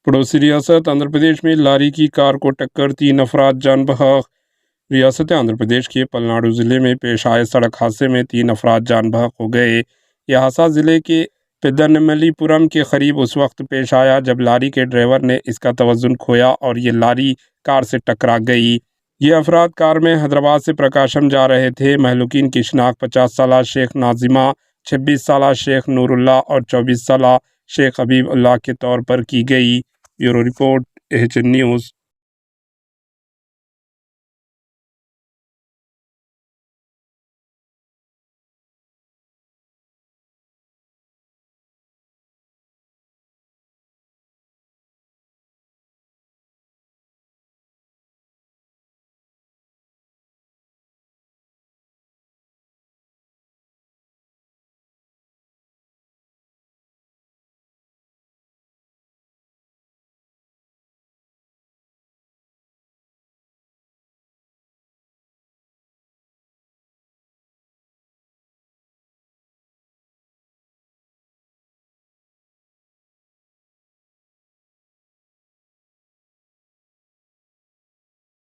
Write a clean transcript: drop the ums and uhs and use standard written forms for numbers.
पड़ोसी रियासत आंध्र प्रदेश में लारी की कार को टक्कर, 3 अफराद जान बहक। रियासत आंध्र प्रदेश के पलनाडु ज़िले में पेश आए सड़क हादसे में 3 अफराद जान बहक हो गए। यह हादसा ज़िले के पेद्दनमल्लीपुरम के करीब उस वक्त पेश आया जब लारी के ड्राइवर ने इसका तवज़ुन खोया और ये लारी कार से टकरा गई। ये अफराद कार में हैदराबाद से प्रकाशम जा रहे थे। महलूकीन की शिनाख्त 50 साला शेख नाजिमा, 26 साला शेख नूरुल्लाह और 24 साला शेख हबीब अल्लाह के तौर पर की गई। Bureau report, HN news.